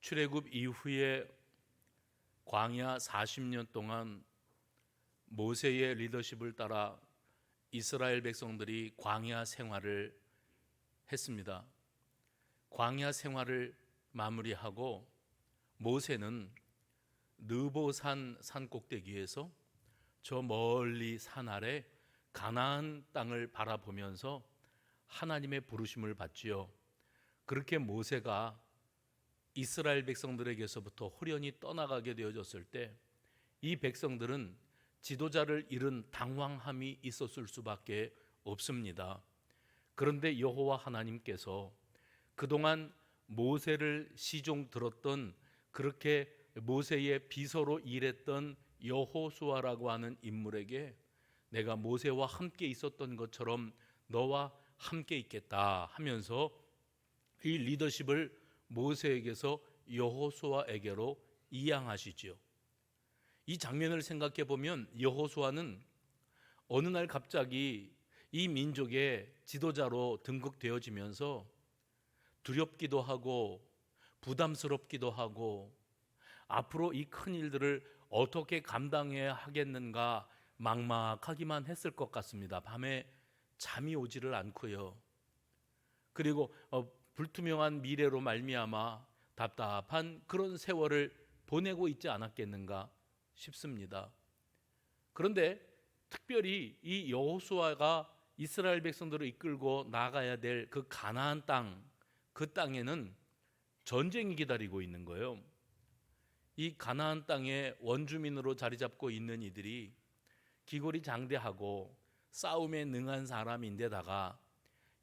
출애굽 이후에 광야 40년 동안 모세의 리더십을 따라 이스라엘 백성들이 광야 생활을 했습니다. 광야 생활을 마무리하고 모세는 느보산 산꼭대기에서 저 멀리 산 아래 가나안 땅을 바라보면서 하나님의 부르심을 받지요. 그렇게 모세가 이스라엘 백성들에게서부터 호련히 떠나가게 되어졌을 때 이 백성들은 지도자를 잃은 당황함이 있었을 수밖에 없습니다. 그런데 여호와 하나님께서 그동안 모세를 시종 들었던, 그렇게 모세의 비서로 일했던 여호수아라고 하는 인물에게 내가 모세와 함께 있었던 것처럼 너와 함께 있겠다 하면서 이 리더십을 모세에게서 여호수아에게로 이양하시지요. 이 장면을 생각해 보면 여호수아는 어느 날 갑자기 이 민족의 지도자로 등극되어지면서 두렵기도 하고 부담스럽기도 하고 앞으로 이 큰 일들을 어떻게 감당해야 하겠는가 막막하기만 했을 것 같습니다. 밤에 잠이 오지를 않고요. 그리고 불투명한 미래로 말미암아 답답한 그런 세월을 보내고 있지 않았겠는가 싶습니다. 그런데 특별히 이 여호수아가 이스라엘 백성들을 이끌고 나가야 될 그 가나안 땅, 그 땅에는 전쟁이 기다리고 있는 거예요. 이 가나안 땅에 원주민으로 자리 잡고 있는 이들이 기골이 장대하고 싸움에 능한 사람인데다가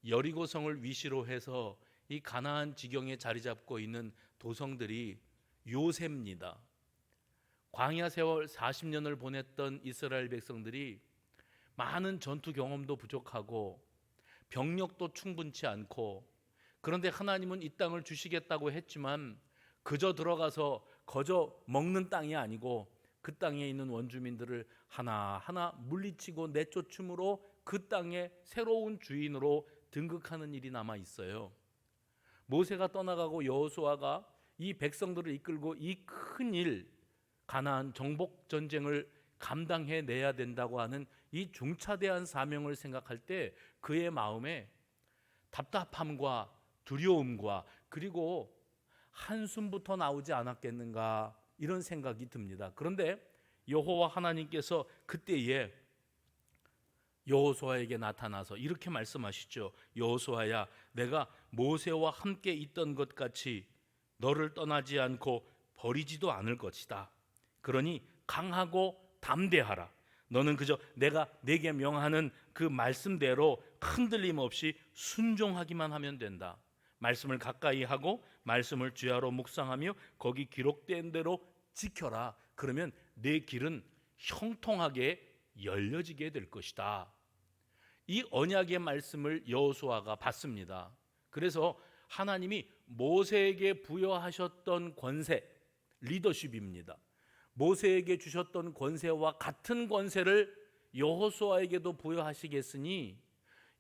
여리고성을 위시로 해서 이 가나안 지경에 자리 잡고 있는 도성들이 요새입니다. 광야 세월 40년을 보냈던 이스라엘 백성들이 많은 전투 경험도 부족하고 병력도 충분치 않고, 그런데 하나님은 이 땅을 주시겠다고 했지만 그저 들어가서 거저 먹는 땅이 아니고 그 땅에 있는 원주민들을 하나하나 물리치고 내쫓음으로 그 땅의 새로운 주인으로 등극하는 일이 남아 있어요. 모세가 떠나가고 여호수아가 이 백성들을 이끌고 이 큰 일, 가나안 정복 전쟁을 감당해 내야 된다고 하는 이 중차대한 사명을 생각할 때 그의 마음에 답답함과 두려움과 그리고 한숨부터 나오지 않았겠는가, 이런 생각이 듭니다. 그런데 여호와 하나님께서 그때에 여호수아에게 나타나서 이렇게 말씀하시죠. 여호수아야, 내가 모세와 함께 있던 것 같이 너를 떠나지 않고 버리지도 않을 것이다. 그러니 강하고 담대하라. 너는 그저 내가 내게 명하는 그 말씀대로 흔들림 없이 순종하기만 하면 된다. 말씀을 가까이 하고 말씀을 주야로 묵상하며 거기 기록된 대로 지켜라. 그러면 내 길은 형통하게 열려지게 될 것이다. 이 언약의 말씀을 여호수아가 받습니다. 그래서 하나님이 모세에게 부여하셨던 권세, 리더십입니다. 모세에게 주셨던 권세와 같은 권세를 여호수아에게도 부여하시겠으니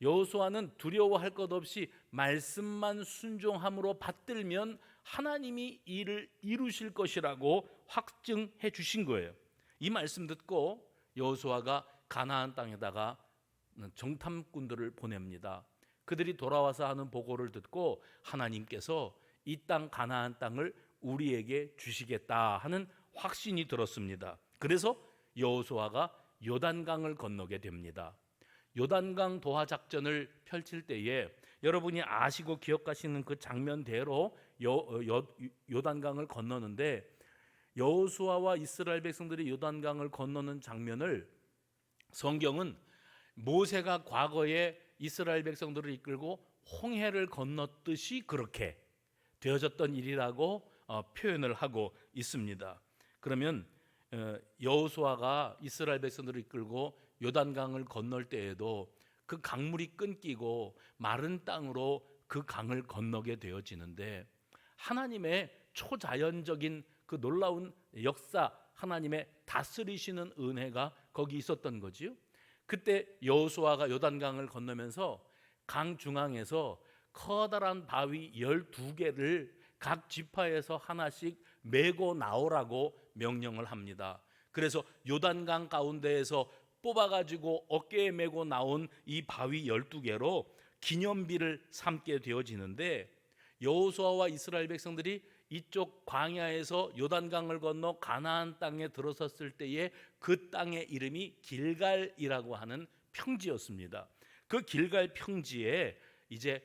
여호수아는 두려워할 것 없이 말씀만 순종함으로 받들면 하나님이 이를 이루실 것이라고 확증해 주신 거예요. 이 말씀 듣고 여호수아가 가나안 땅에다가 정탐꾼들을 보냅니다. 그들이 돌아와서 하는 보고를 듣고 하나님께서 이 땅 가나안 땅을 우리에게 주시겠다 하는 확신이 들었습니다. 그래서 여호수아가 요단강을 건너게 됩니다. 요단강 도하 작전을 펼칠 때에 여러분이 아시고 기억하시는 그 장면대로 요단강을 건너는데, 여호수아와 이스라엘 백성들이 요단강을 건너는 장면을 성경은 모세가 과거에 이스라엘 백성들을 이끌고 홍해를 건넜듯이 그렇게 되어졌던 일이라고 표현을 하고 있습니다. 그러면 여호수아가 이스라엘 백성들을 이끌고 요단강을 건널 때에도 그 강물이 끊기고 마른 땅으로 그 강을 건너게 되어지는데, 하나님의 초자연적인 그 놀라운 역사, 하나님의 다스리시는 은혜가 거기 있었던 거지요. 그때 여호수아가 요단강을 건너면서 강 중앙에서 커다란 바위 12개를 각 지파에서 하나씩 메고 나오라고 명령을 합니다. 그래서 요단강 가운데에서 뽑아가지고 어깨에 메고 나온 이 바위 12개로 기념비를 삼게 되어지는데, 여호수아와 이스라엘 백성들이 이쪽 광야에서 요단강을 건너 가나안 땅에 들어섰을 때에 그 땅의 이름이 길갈이라고 하는 평지였습니다. 그 길갈 평지에 이제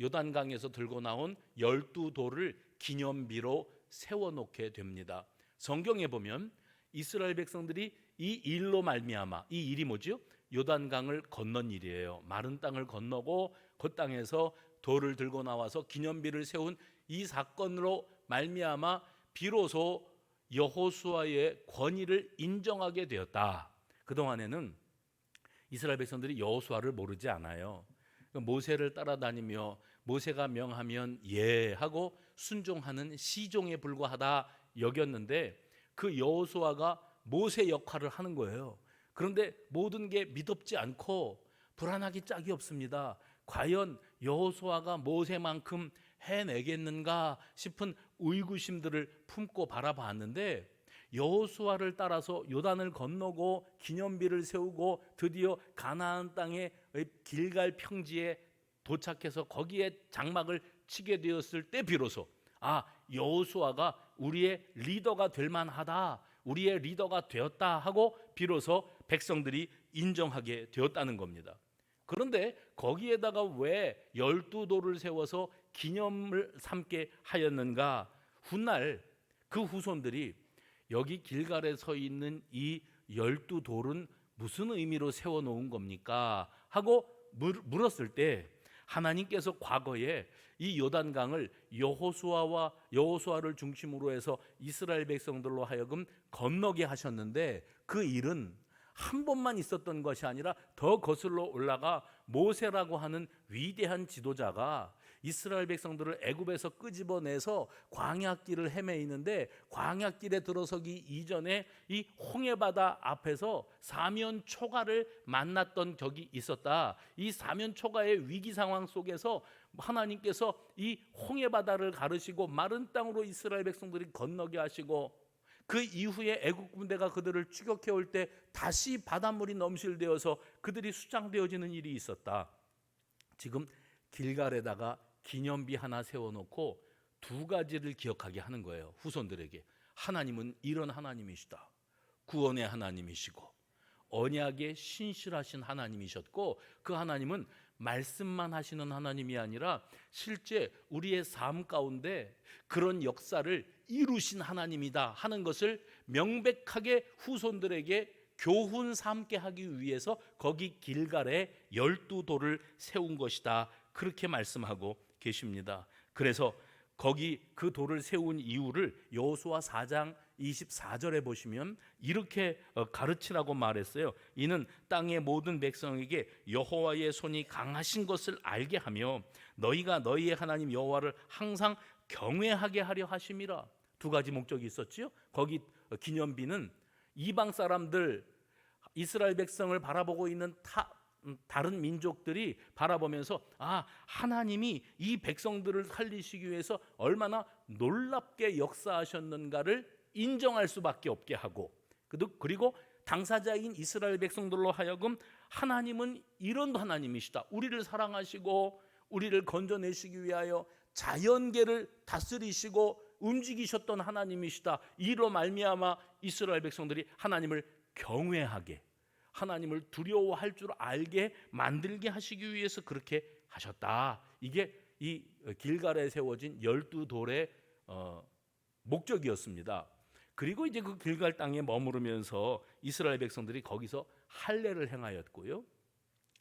요단강에서 들고 나온 12돌을 기념비로 세워놓게 됩니다. 성경에 보면 이스라엘 백성들이 이 일로 말미암아, 이 일이 뭐죠? 요단강을 건넌 일이에요. 마른 땅을 건너고 그 땅에서 돌을 들고 나와서 기념비를 세운 이 사건으로 말미암아 비로소 여호수아의 권위를 인정하게 되었다. 그동안에는 이스라엘 백성들이 여호수아를 모르지 않아요. 모세를 따라다니며 모세가 명하면 예 하고 순종하는 시종에 불과하다 여겼는데, 그 여호수아가 모세 역할을 하는 거예요. 그런데 모든 게 믿op지 않고 불안하기 짝이 없습니다. 과연 여호수아가 모세만큼 해내겠는가 싶은 의구심들을 품고 바라봤는데, 여호수아를 따라서 요단을 건너고 기념비를 세우고 드디어 가나안 땅의 길갈 평지에 도착해서 거기에 장막을 치게 되었을 때 비로소 여호수아가 우리의 리더가 될 만하다, 우리의 리더가 되었다 하고 비로소 백성들이 인정하게 되었다는 겁니다. 그런데 거기에다가 왜 12돌을 세워서 기념을 삼게 하였는가? 훗날 그 후손들이 여기 길갈에 서 있는 이 12돌은 무슨 의미로 세워놓은 겁니까? 하고 물었을 때, 하나님께서 과거에 이 요단강을 여호수아를 중심으로 해서 이스라엘 백성들로 하여금 건너게 하셨는데, 그 일은 한 번만 있었던 것이 아니라 더 거슬러 올라가 모세라고 하는 위대한 지도자가 이스라엘 백성들을 애굽에서 끄집어내서 광야길을 헤매이는데, 광야길에 들어서기 이전에 이 홍해바다 앞에서 사면초가를 만났던 적이 있었다. 이 사면초가의 위기 상황 속에서 하나님께서 이 홍해바다를 가르시고 마른 땅으로 이스라엘 백성들이 건너게 하시고, 그 이후에 애국 군대가 그들을 추격해 올 때 다시 바닷물이 넘실되어서 그들이 수장되어지는 일이 있었다. 지금 길갈에다가 기념비 하나 세워놓고 두 가지를 기억하게 하는 거예요. 후손들에게. 하나님은 이런 하나님이시다. 구원의 하나님이시고 언약에 신실하신 하나님이셨고, 그 하나님은 말씀만 하시는 하나님이 아니라 실제 우리의 삶 가운데 그런 역사를 이루신 하나님이다 하는 것을 명백하게 후손들에게 교훈 삼게 하기 위해서 거기 길갈에 12돌을 세운 것이다, 그렇게 말씀하고 계십니다. 그래서 거기 그 돌을 세운 이유를 여호수아 4장 24절에 보시면 이렇게 가르치라고 말했어요. 이는 땅의 모든 백성에게 여호와의 손이 강하신 것을 알게 하며 너희가 너희의 하나님 여호와를 항상 경외하게 하려 하심이라. 두 가지 목적이 있었지요. 거기 기념비는 이방 사람들, 이스라엘 백성을 바라보고 있는 다른 민족들이 바라보면서 하나님이 이 백성들을 살리시기 위해서 얼마나 놀랍게 역사하셨는가를 인정할 수밖에 없게 하고, 그리고 당사자인 이스라엘 백성들로 하여금 하나님은 이런 하나님이시다, 우리를 사랑하시고 우리를 건져내시기 위하여 자연계를 다스리시고 움직이셨던 하나님이시다, 이로 말미암아 이스라엘 백성들이 하나님을 경외하게, 하나님을 두려워할 줄 알게 만들게 하시기 위해서 그렇게 하셨다. 이게 이 길갈에 세워진 12돌의 목적이었습니다. 그리고 이제 그 길갈 땅에 머무르면서 이스라엘 백성들이 거기서 할례를 행하였고요.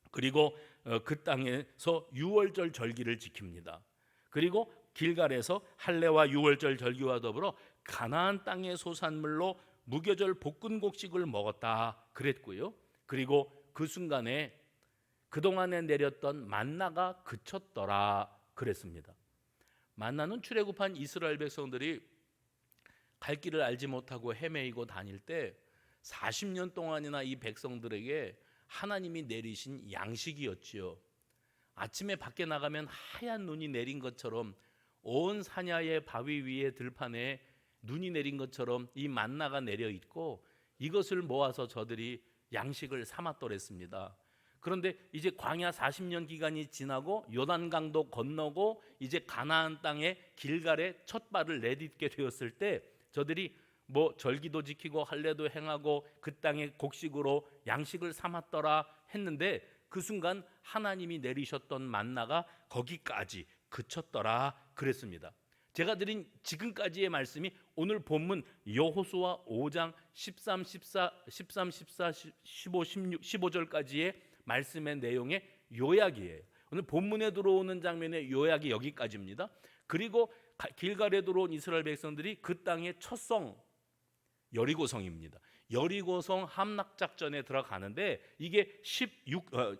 그리고 그 땅에서 유월절 절기를 지킵니다. 그리고 길갈에서 할례와 유월절 절기와 더불어 가나안 땅의 소산물로 무교절 볶은곡식을 먹었다 그랬고요. 그리고 그 순간에 그동안에 내렸던 만나가 그쳤더라 그랬습니다. 만나는 출애굽한 이스라엘 백성들이 갈 길을 알지 못하고 헤매이고 다닐 때 40년 동안이나 이 백성들에게 하나님이 내리신 양식이었지요. 아침에 밖에 나가면 하얀 눈이 내린 것처럼 온 사냐의 바위 위에 들판에 눈이 내린 것처럼 이 만나가 내려 있고 이것을 모아서 저들이 양식을 삼았더랬습니다. 그런데 이제 광야 40년 기간이 지나고 요단강도 건너고 이제 가나안 땅에 길갈에 첫 발을 내딛게 되었을 때 저들이 뭐 절기도 지키고 할례도 행하고 그 땅에 곡식으로 양식을 삼았더라 했는데 그 순간 하나님이 내리셨던 만나가 거기까지 그쳤더라 그랬습니다. 제가 드린 지금까지의 말씀이 오늘 본문 여호수아 5장 13, 14, 15, 16, 15절까지의 말씀의 내용의 요약이에요. 오늘 본문에 들어오는 장면의 요약이 여기까지입니다. 그리고 길갈에 들어온 이스라엘 백성들이 그 땅의 첫 성 여리고성입니다. 여리고성 함락 작전에 들어가는데 이게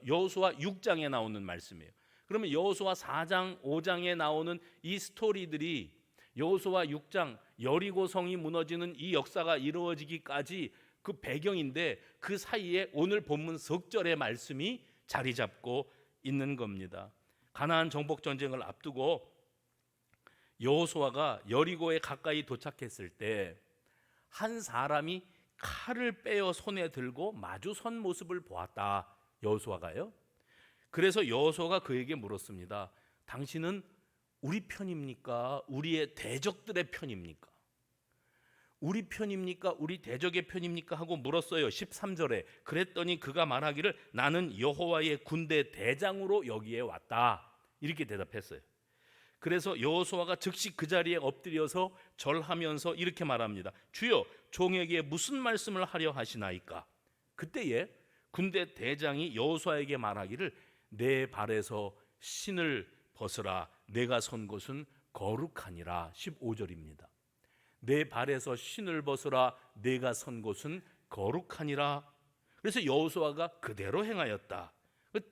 여호수아 6장에 나오는 말씀이에요. 그러면 여호수아 4장, 5장에 나오는 이 스토리들이 여호수아 6장 여리고성이 무너지는 이 역사가 이루어지기까지 그 배경인데 그 사이에 오늘 본문 석절의 말씀이 자리 잡고 있는 겁니다. 가나안 정복 전쟁을 앞두고 여호수아가 여리고에 가까이 도착했을 때 한 사람이 칼을 빼어 손에 들고 마주 선 모습을 보았다. 여호수아가요. 그래서 여호수아가 그에게 물었습니다. 당신은 우리 편입니까? 우리의 대적들의 편입니까? 우리 편입니까? 우리 대적의 편입니까? 하고 물었어요. 13절에. 그랬더니 그가 말하기를 나는 여호와의 군대 대장으로 여기에 왔다. 이렇게 대답했어요. 그래서 여호수아가 즉시 그 자리에 엎드려서 절하면서 이렇게 말합니다. 주여, 종에게 무슨 말씀을 하려 하시나이까? 그때에 군대 대장이 여호수아에게 말하기를 내 발에서 신을 벗으라. 내가 선 곳은 거룩하니라. 15절입니다. 내 발에서 신을 벗으라. 내가 선 곳은 거룩하니라. 그래서 여호수아가 그대로 행하였다.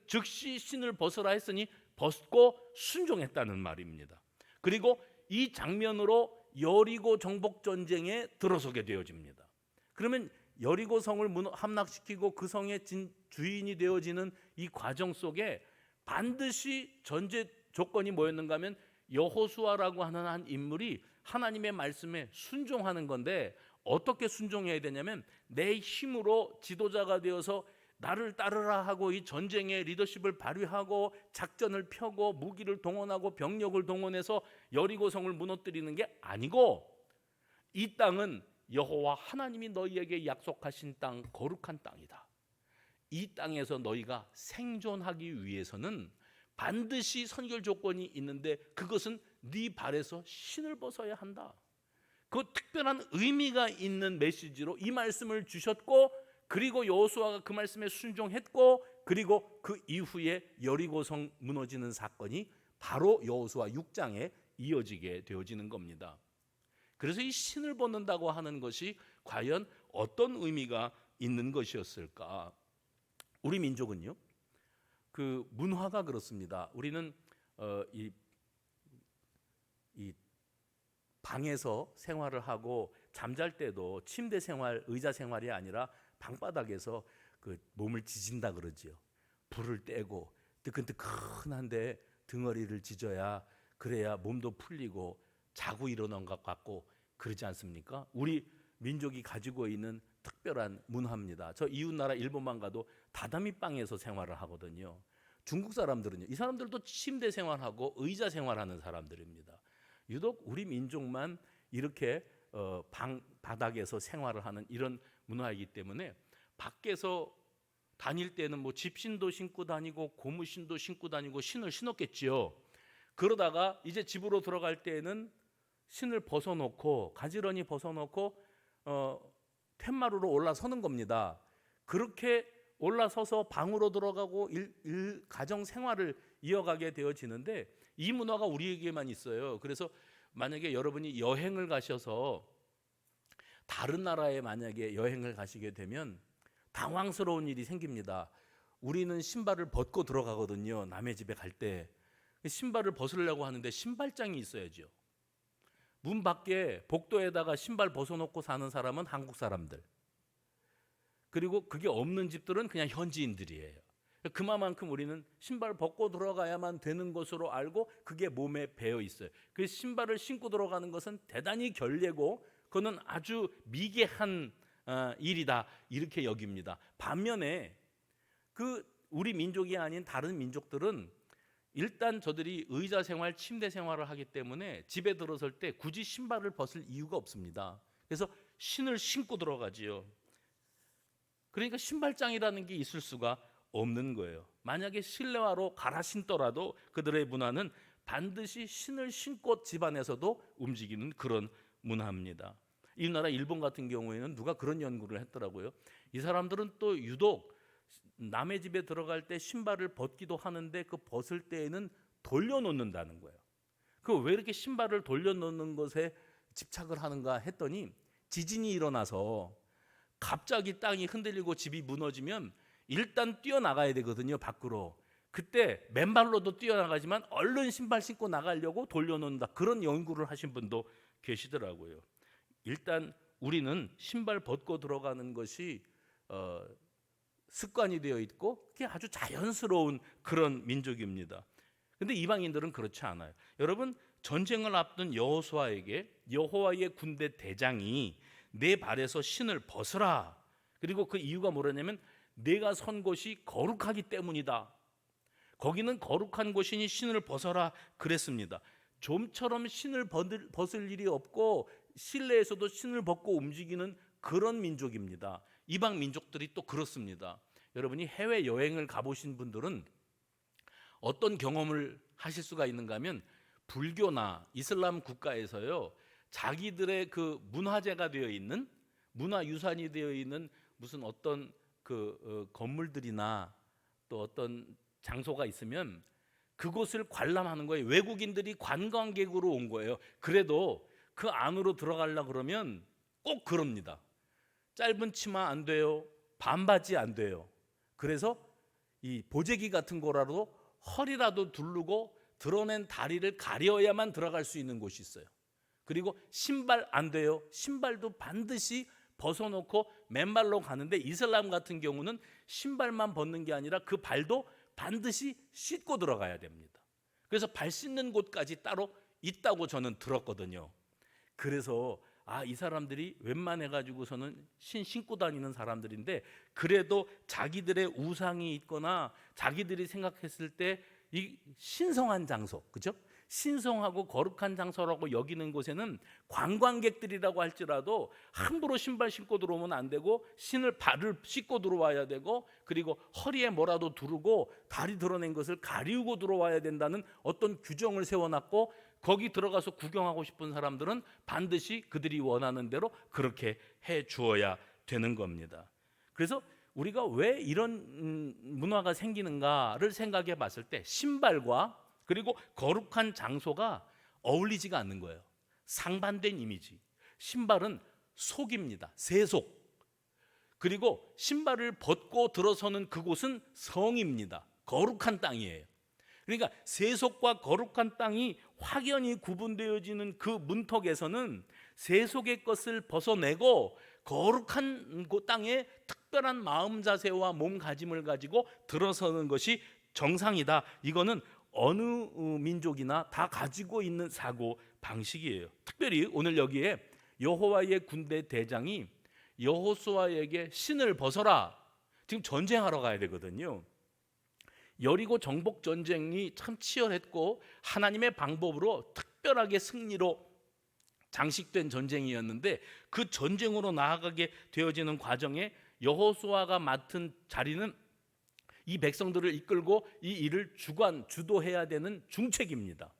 즉시 신을 벗으라 했으니 벗고 순종했다는 말입니다. 그리고 이 장면으로 여리고 정복 전쟁에 들어서게 되어집니다. 그러면 여리고 성을 함락시키고 그 성의 주인이 되어지는 이 과정 속에 반드시 전제 조건이 뭐였는가 하면 여호수아라고 하는 한 인물이 하나님의 말씀에 순종하는 건데 어떻게 순종해야 되냐면 내 힘으로 지도자가 되어서 나를 따르라 하고 이 전쟁의 리더십을 발휘하고 작전을 펴고 무기를 동원하고 병력을 동원해서 여리고성을 무너뜨리는 게 아니고 이 땅은 여호와 하나님이 너희에게 약속하신 땅, 거룩한 땅이다. 이 땅에서 너희가 생존하기 위해서는 반드시 선결 조건이 있는데 그것은 네 발에서 신을 벗어야 한다. 그 특별한 의미가 있는 메시지로 이 말씀을 주셨고 그리고 여호수아가 그 말씀에 순종했고 그리고 그 이후에 여리고성 무너지는 사건이 바로 여호수아 6장에 이어지게 되어지는 겁니다. 그래서 이 신을 벗는다고 하는 것이 과연 어떤 의미가 있는 것이었을까? 우리 민족은요, 그 문화가 그렇습니다. 우리는 이 방에서 생활을 하고 잠잘 때도 침대 생활, 의자 생활이 아니라 방바닥에서 그 몸을 지진다 그러지요. 불을 떼고 뜨끈뜨끈한데 등허리를 지져야 그래야 몸도 풀리고 자고 일어난 것 같고 그러지 않습니까? 우리 민족이 가지고 있는 특별한 문화입니다. 저 이웃나라 일본만 가도 다다미 방에서 생활을 하거든요. 중국 사람들은요, 이 사람들도 침대 생활하고 의자 생활하는 사람들입니다. 유독 우리 민족만 이렇게 방 바닥에서 생활을 하는 이런 문화이기 때문에 밖에서 다닐 때는 뭐 집신도 신고 다니고 고무신도 신고 다니고 신을 신었겠지요. 그러다가 이제 집으로 들어갈 때는 신을 벗어놓고 가지런히 벗어놓고 텐마루로 올라서는 겁니다. 그렇게 올라서서 방으로 들어가고 가정 생활을 이어가게 되어지는데 이 문화가 우리에게만 있어요. 그래서 만약에 여러분이 여행을 가셔서 다른 나라에 만약에 여행을 가시게 되면 당황스러운 일이 생깁니다. 우리는 신발을 벗고 들어가거든요. 남의 집에 갈 때. 신발을 벗으려고 하는데 신발장이 있어야죠. 문 밖에 복도에다가 신발 벗어놓고 사는 사람은 한국 사람들. 그리고 그게 없는 집들은 그냥 현지인들이에요. 그만큼 우리는 신발 벗고 들어가야만 되는 것으로 알고 그게 몸에 배어 있어요. 그 신발을 신고 들어가는 것은 대단히 결례고 그거는 아주 미개한 일이다 이렇게 여깁니다. 반면에 그 우리 민족이 아닌 다른 민족들은 일단 저들이 의자 생활, 침대 생활을 하기 때문에 집에 들어설 때 굳이 신발을 벗을 이유가 없습니다. 그래서 신을 신고 들어가지요. 그러니까 신발장이라는 게 있을 수가 없는 거예요. 만약에 실내화로 갈아 신더라도 그들의 문화는 반드시 신을 신고 집안에서도 움직이는 그런 문화입니다. 이 나라 일본 같은 경우에는 누가 그런 연구를 했더라고요. 이 사람들은 또 유독 남의 집에 들어갈 때 신발을 벗기도 하는데 그 벗을 때에는 돌려놓는다는 거예요. 그 왜 이렇게 신발을 돌려놓는 것에 집착을 하는가 했더니 지진이 일어나서 갑자기 땅이 흔들리고 집이 무너지면 일단 뛰어나가야 되거든요, 밖으로. 그때 맨발로도 뛰어나가지만 얼른 신발 신고 나가려고 돌려놓는다. 그런 연구를 하신 분도 계시더라고요. 일단 우리는 신발 벗고 들어가는 것이 습관이 되어 있고 그게 아주 자연스러운 그런 민족입니다. 근데 이방인들은 그렇지 않아요. 여러분, 전쟁을 앞둔 여호수아에게 여호와의 군대 대장이 내 발에서 신을 벗으라. 그리고 그 이유가 뭐냐면 내가 선 곳이 거룩하기 때문이다. 거기는 거룩한 곳이니 신을 벗어라 그랬습니다. 좀처럼 신을 벗을 일이 없고 실내에서도 신을 벗고 움직이는 그런 민족입니다. 이방 민족들이 또 그렇습니다. 여러분이 해외 여행을 가보신 분들은 어떤 경험을 하실 수가 있는가 하면 불교나 이슬람 국가에서요, 자기들의 그 문화재가 되어 있는, 문화유산이 되어 있는 무슨 어떤 건물들이나 또 어떤 장소가 있으면 그곳을 관람하는 거예요. 외국인들이 관광객으로 온 거예요. 그래도 그 안으로 들어가려고 그러면 꼭 그럽니다. 짧은 치마 안 돼요. 반바지 안 돼요. 그래서 이 보재기 같은 거라도 허리라도 두르고 드러낸 다리를 가려야만 들어갈 수 있는 곳이 있어요. 그리고 신발 안 돼요. 신발도 반드시 벗어놓고 맨발로 가는데 이슬람 같은 경우는 신발만 벗는 게 아니라 그 발도 반드시 씻고 들어가야 됩니다. 그래서 발 씻는 곳까지 따로 있다고 저는 들었거든요. 그래서 이 사람들이 웬만해 가지고서는 신고 다니는 사람들인데 그래도 자기들의 우상이 있거나 자기들이 생각했을 때 이 신성한 장소, 그죠? 신성하고 거룩한 장소라고 여기는 곳에는 관광객들이라고 할지라도 함부로 신발 신고 들어오면 안 되고 발을 씻고 들어와야 되고 그리고 허리에 뭐라도 두르고 다리 드러낸 것을 가리우고 들어와야 된다는 어떤 규정을 세워놨고 거기 들어가서 구경하고 싶은 사람들은 반드시 그들이 원하는 대로 그렇게 해 주어야 되는 겁니다. 그래서 우리가 왜 이런 문화가 생기는가를 생각해 봤을 때 신발과 그리고 거룩한 장소가 어울리지가 않는 거예요. 상반된 이미지. 신발은 속입니다. 세속. 그리고 신발을 벗고 들어서는 그곳은 성입니다. 거룩한 땅이에요. 그러니까 세속과 거룩한 땅이 확연히 구분되어지는 그 문턱에서는 세속의 것을 벗어내고 거룩한 그 땅에 특별한 마음 자세와 몸가짐을 가지고 들어서는 것이 정상이다. 이거는 어느 민족이나 다 가지고 있는 사고 방식이에요. 특별히 오늘 여기에 여호와의 군대 대장이 여호수아에게 신을 벗어라. 지금 전쟁하러 가야 되거든요. 여리고 정복 전쟁이 참 치열했고 하나님의 방법으로 특별하게 승리로 장식된 전쟁이었는데 그 전쟁으로 나아가게 되어지는 과정에 여호수아가 맡은 자리는 이 백성들을 이끌고 이 일을 주도해야 되는 중책입니다.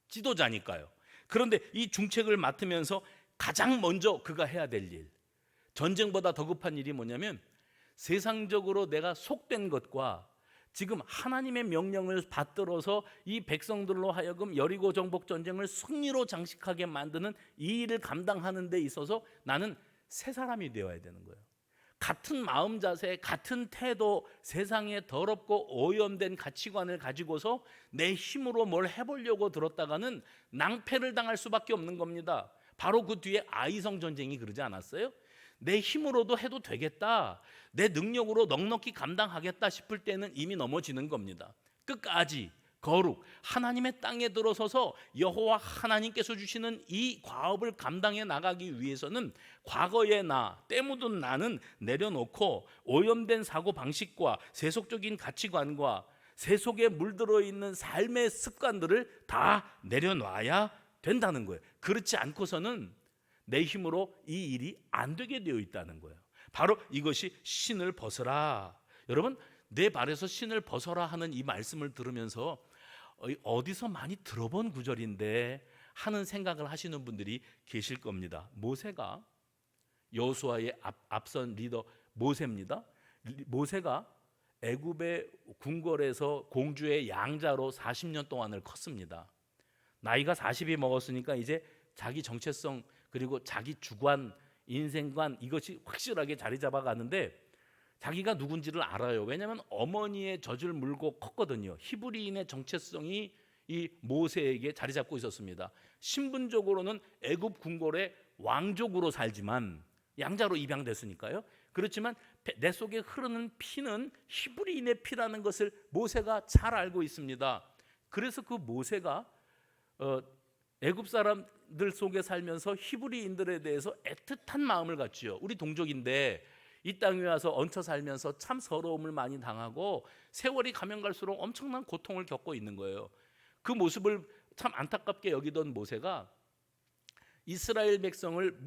지도자니까요. 그런데 이 중책을 맡으면서 가장 먼저 그가 해야 될 일, 전쟁보다 더 급한 일이 뭐냐면 세상적으로 내가 속된 것과 지금 하나님의 명령을 받들어서 이 백성들로 하여금 여리고 정복 전쟁을 승리로 장식하게 만드는 이 일을 감당하는 데 있어서 나는 새 사람이 되어야 되는 거예요. 같은 마음 자세, 같은 태도, 세상에 더럽고 오염된 가치관을 가지고서 내 힘으로 뭘 해보려고 들었다가는 낭패를 당할 수밖에 없는 겁니다. 바로 그 뒤에 아이성 전쟁이 그러지 않았어요? 내 힘으로도 해도 되겠다, 내 능력으로 넉넉히 감당하겠다 싶을 때는 이미 넘어지는 겁니다. 끝까지 거룩 하나님의 땅에 들어서서 여호와 하나님께서 주시는 이 과업을 감당해 나가기 위해서는 과거의 나, 때 묻은 나는 내려놓고 오염된 사고 방식과 세속적인 가치관과 세속에 물들어 있는 삶의 습관들을 다 내려놔야 된다는 거예요. 그렇지 않고서는 내 힘으로 이 일이 안 되게 되어 있다는 거예요. 바로 이것이 신을 벗어라. 여러분, 내 발에서 신을 벗어라 하는 이 말씀을 들으면서 어디서 많이 들어본 구절인데 하는 생각을 하시는 분들이 계실 겁니다. 모세가, 여호수아의 앞선 리더 모세입니다. 모세가 애굽의 궁궐에서 공주의 양자로 40년 동안을 컸습니다. 나이가 40이 먹었으니까 이제 자기 정체성 그리고 자기 주관, 인생관 이것이 확실하게 자리 잡아가는데 자기가 누군지를 알아요. 왜냐하면 어머니의 젖을 물고 컸거든요. 히브리인의 정체성이 이 모세에게 자리 잡고 있었습니다. 신분적으로는 애굽 궁궐의 왕족으로 살지만 양자로 입양됐으니까요. 그렇지만 내 속에 흐르는 피는 히브리인의 피라는 것을 모세가 잘 알고 있습니다. 그래서 그 모세가 애굽 사람들 속에 살면서 히브리인들에 대해서 애틋한 마음을 갖지요. 우리 동족인데 이 땅에 와서 얹혀 살면서 참 서러움을 많이 당하고 세월이 가면 갈수록 엄청난 고통을 겪고 있는 거예요. 그 모습을 참 안타깝게 여기던 모세가 이스라엘 백성을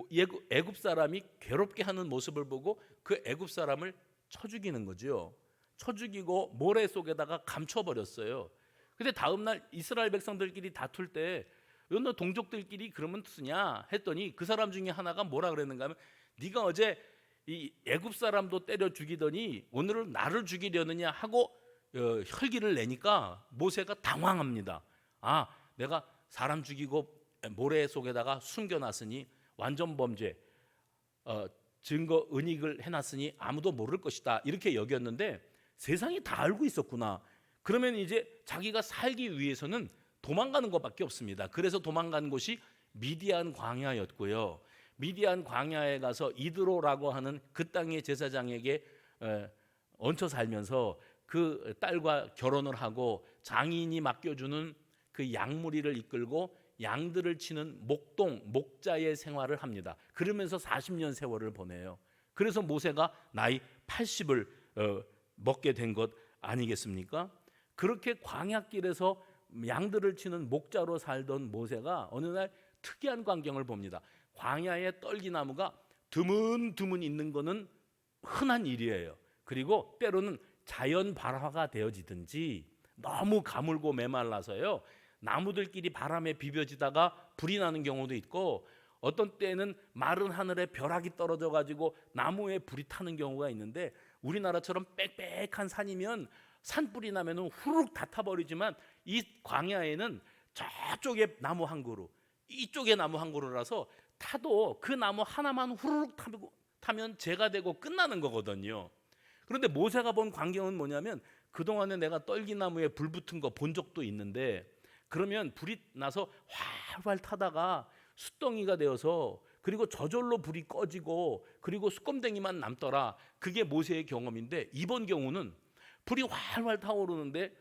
애굽 사람이 괴롭게 하는 모습을 보고 그 애굽 사람을 쳐 죽이는 거죠. 쳐 죽이고 모래 속에다가 감춰버렸어요. 근데 다음 날 이스라엘 백성들끼리 다툴 때 너 동족들끼리 그러면 쓰냐 했더니 그 사람 중에 하나가 뭐라 그랬는가 하면 네가 어제 이 애굽 사람도 때려 죽이더니 오늘은 나를 죽이려느냐 하고 혈기를 내니까 모세가 당황합니다. 아, 내가 사람 죽이고 모래 속에다가 숨겨놨으니 완전 범죄, 증거 은닉을 해놨으니 아무도 모를 것이다 이렇게 여겼는데 세상이 다 알고 있었구나. 그러면 이제 자기가 살기 위해서는 도망가는 것밖에 없습니다. 그래서 도망간 곳이 미디안 광야였고요. 미디안 광야에 가서 이드로라고 하는 그 땅의 제사장에게 얹혀 살면서 그 딸과 결혼을 하고 장인이 맡겨주는 그 양무리를 이끌고 양들을 치는 목동, 목자의 생활을 합니다. 그러면서 40년 세월을 보내요. 그래서 모세가 나이 80을 먹게 된 것 아니겠습니까? 그렇게 광야길에서 양들을 치는 목자로 살던 모세가 어느 날 특이한 광경을 봅니다. 광야에 떨기나무가 드문드문 있는 거는 흔한 일이에요. 그리고 때로는 자연 발화가 되어지든지 너무 가물고 메말라서요 나무들끼리 바람에 비벼지다가 불이 나는 경우도 있고 어떤 때는 마른 하늘에 벼락이 떨어져 가지고 나무에 불이 타는 경우가 있는데 우리나라처럼 빽빽한 산이면 산불이 나면은 후루룩 다 타버리지만 이 광야에는 저쪽에 나무 한 그루 이쪽에 나무 한 그루라서 타도 그 나무 하나만 후루룩 타면 재가 되고 끝나는 거거든요. 그런데 모세가 본 광경은 뭐냐면 그동안에 내가 떨기나무에 불 붙은 거 본 적도 있는데 그러면 불이 나서 활활 타다가 숯덩이가 되어서 그리고 저절로 불이 꺼지고 그리고 수검댕이만 남더라. 그게 모세의 경험인데 이번 경우는 불이 활활 타오르는데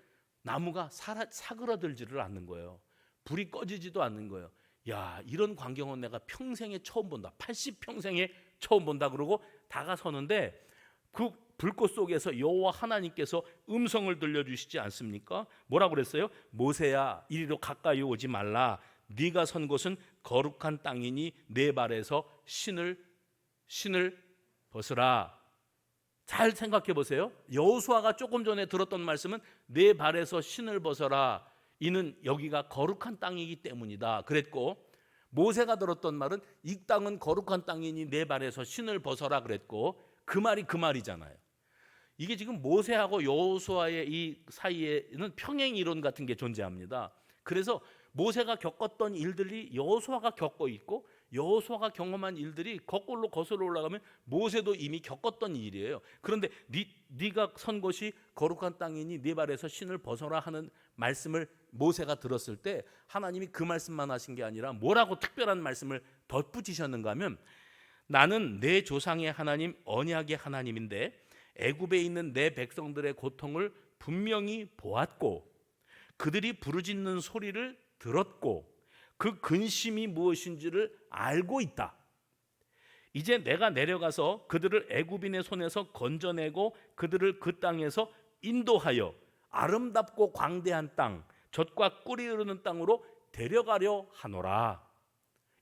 나무가 사그라들지를 않는 거예요. 불이 꺼지지도 않는 거예요. 야, 이런 광경은 내가 평생에 처음 본다. 80평생에 처음 본다. 그러고 다가서는데 그 불꽃 속에서 여호와 하나님께서 음성을 들려주시지 않습니까? 뭐라고 그랬어요? 모세야, 이리로 가까이 오지 말라. 네가 선 곳은 거룩한 땅이니 내 발에서 신을 벗으라. 잘 생각해 보세요. 여호수아가 조금 전에 들었던 말씀은 내 발에서 신을 벗어라. 이는 여기가 거룩한 땅이기 때문이다. 그랬고 모세가 들었던 말은 이 땅은 거룩한 땅이니 내 발에서 신을 벗어라 그랬고 그 말이 그 말이잖아요. 이게 지금 모세하고 여호수아의 이 사이에는 평행 이론 같은 게 존재합니다. 그래서 모세가 겪었던 일들이 여호수아가 겪고 있고 여호수아가 경험한 일들이 거꾸로 거슬러 올라가면 모세도 이미 겪었던 일이에요. 그런데 네가 선 곳이 거룩한 땅이니 네 발에서 신을 벗어라 하는 말씀을 모세가 들었을 때 하나님이 그 말씀만 하신 게 아니라 뭐라고 특별한 말씀을 덧붙이셨는가 하면 나는 내 조상의 하나님 언약의 하나님인데 애굽에 있는 내 백성들의 고통을 분명히 보았고 그들이 부르짖는 소리를 들었고 그 근심이 무엇인지를 알고 있다. 이제 내가 내려가서 그들을 애굽인의 손에서 건져내고 그들을 그 땅에서 인도하여 아름답고 광대한 땅, 젖과 꿀이 흐르는 땅으로 데려가려 하노라.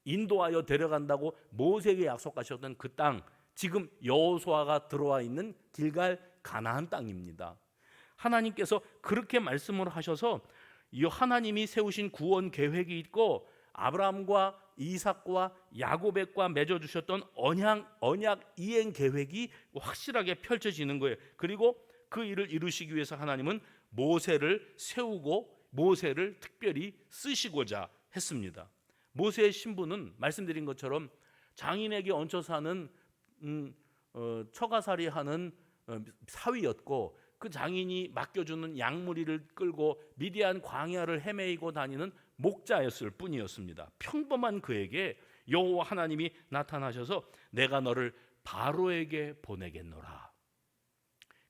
인도하여 데려간다고 모세에게 약속하셨던 그 땅, 지금 여호수아가 들어와 있는 길갈 가나안 땅입니다. 하나님께서 그렇게 말씀을 하셔서 이 하나님이 세우신 구원 계획이 있고 아브라함과 이삭과 야곱과 맺어주셨던 언약 이행 계획이 확실하게 펼쳐지는 거예요. 그리고 그 일을 이루시기 위해서 하나님은 모세를 세우고 모세를 특별히 쓰시고자 했습니다. 모세의 신분은 말씀드린 것처럼 장인에게 얹혀 사는 처가살이하는 사위였고 그 장인이 맡겨주는 양무리를 끌고 미디안 광야를 헤매이고 다니는 목자였을 뿐이었습니다. 평범한 그에게 여호와 하나님이 나타나셔서 내가 너를 바로에게 보내겠노라.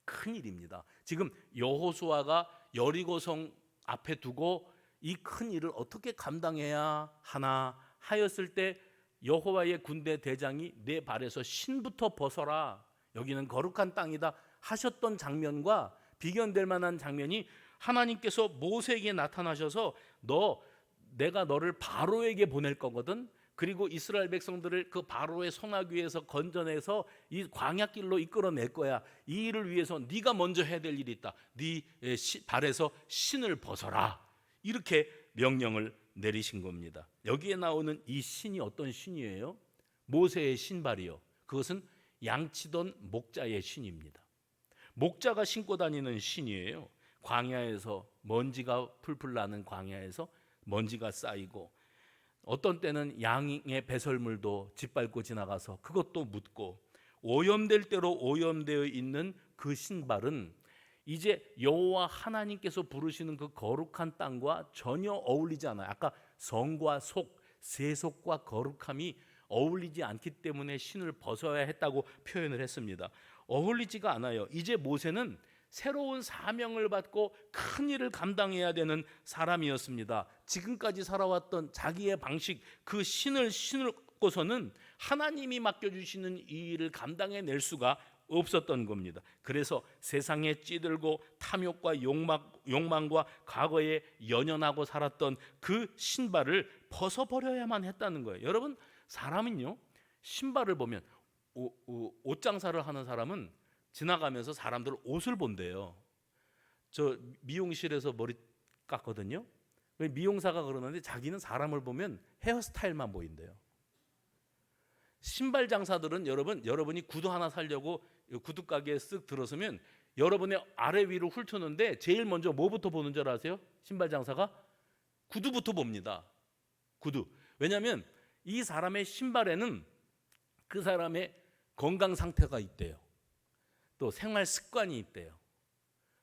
큰일입니다. 지금 여호수아가 여리고성 앞에 두고 이 큰일을 어떻게 감당해야 하나 하였을 때 여호와의 군대 대장이 내 발에서 신부터 벗어라, 여기는 거룩한 땅이다 하셨던 장면과 비견될 만한 장면이 하나님께서 모세에게 나타나셔서 내가 너를 바로에게 보낼 거거든. 그리고 이스라엘 백성들을 그 바로의 성하귀에서 건져내서 이 광야길로 이끌어낼 거야. 이 일을 위해서 네가 먼저 해야 될 일이 있다. 네 발에서 신을 벗어라. 이렇게 명령을 내리신 겁니다. 여기에 나오는 이 신이 어떤 신이에요? 모세의 신발이요. 그것은 양치던 목자의 신입니다. 목자가 신고 다니는 신이에요. 광야에서 먼지가 풀풀 나는 광야에서 먼지가 쌓이고 어떤 때는 양의 배설물도 짓밟고 지나가서 그것도 묻고 오염될 대로 오염되어 있는 그 신발은 이제 여호와 하나님께서 부르시는 그 거룩한 땅과 전혀 어울리지 않아요. 아까 성과 속, 세속과 거룩함이 어울리지 않기 때문에 신을 벗어야 했다고 표현을 했습니다. 어울리지가 않아요. 이제 모세는 새로운 사명을 받고 큰 일을 감당해야 되는 사람이었습니다. 지금까지 살아왔던 자기의 방식, 그 신을 신고서는 하나님이 맡겨주시는 이 일을 감당해낼 수가 없었던 겁니다. 그래서 세상에 찌들고 탐욕과 욕망과 과거에 연연하고 살았던 그 신발을 벗어버려야만 했다는 거예요. 여러분, 사람은요, 신발을 보면 옷 장사를 하는 사람은 지나가면서 사람들 옷을 본대요. 저 미용실에서 머리 깎거든요. 미용사가 그러는데 자기는 사람을 보면 헤어스타일만 보인대요. 신발 장사들은 여러분이 구두 하나 사려고 구두 가게에 쓱 들어서면 여러분의 아래 위로 훑었는데 제일 먼저 뭐부터 보는 줄 아세요? 신발 장사가 구두부터 봅니다. 구두. 왜냐하면 이 사람의 신발에는 그 사람의 건강 상태가 있대요. 또 생활 습관이 있대요.